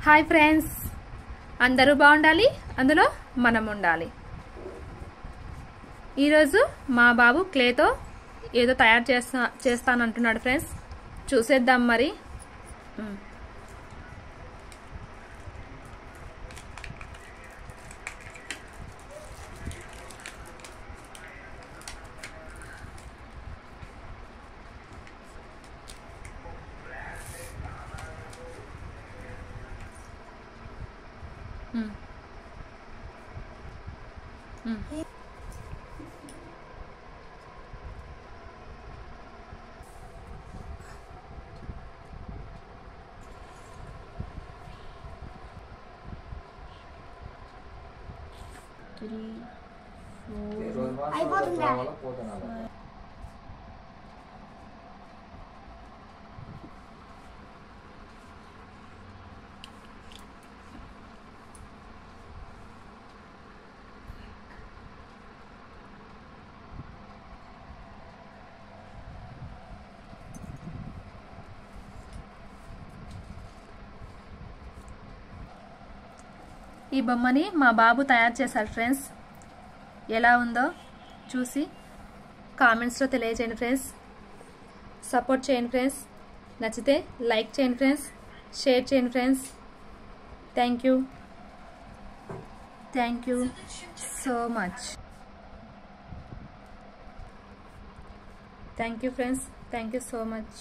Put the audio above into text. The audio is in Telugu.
హాయ్ ఫ్రెండ్స్, అందరూ బాగుండాలి, అందులో మనం ఉండాలి. ఈరోజు మా బాబు క్లేతో ఏదో తయారు చేస్తానంటున్నాడు ఫ్రెండ్స్. చూసేద్దాం మరి. అయిపోతుందా? ఈ బొమ్మని మా బాబు తయారు చేశారు ఫ్రెండ్స్. ఎలా ఉందో చూసి కామెంట్స్లో తెలియజేయండి ఫ్రెండ్స్. సపోర్ట్ చేయండి ఫ్రెండ్స్. నచ్చితే లైక్ చేయండి ఫ్రెండ్స్, షేర్ చేయండి friends. Thank you so much. Thank you friends, thank you so much.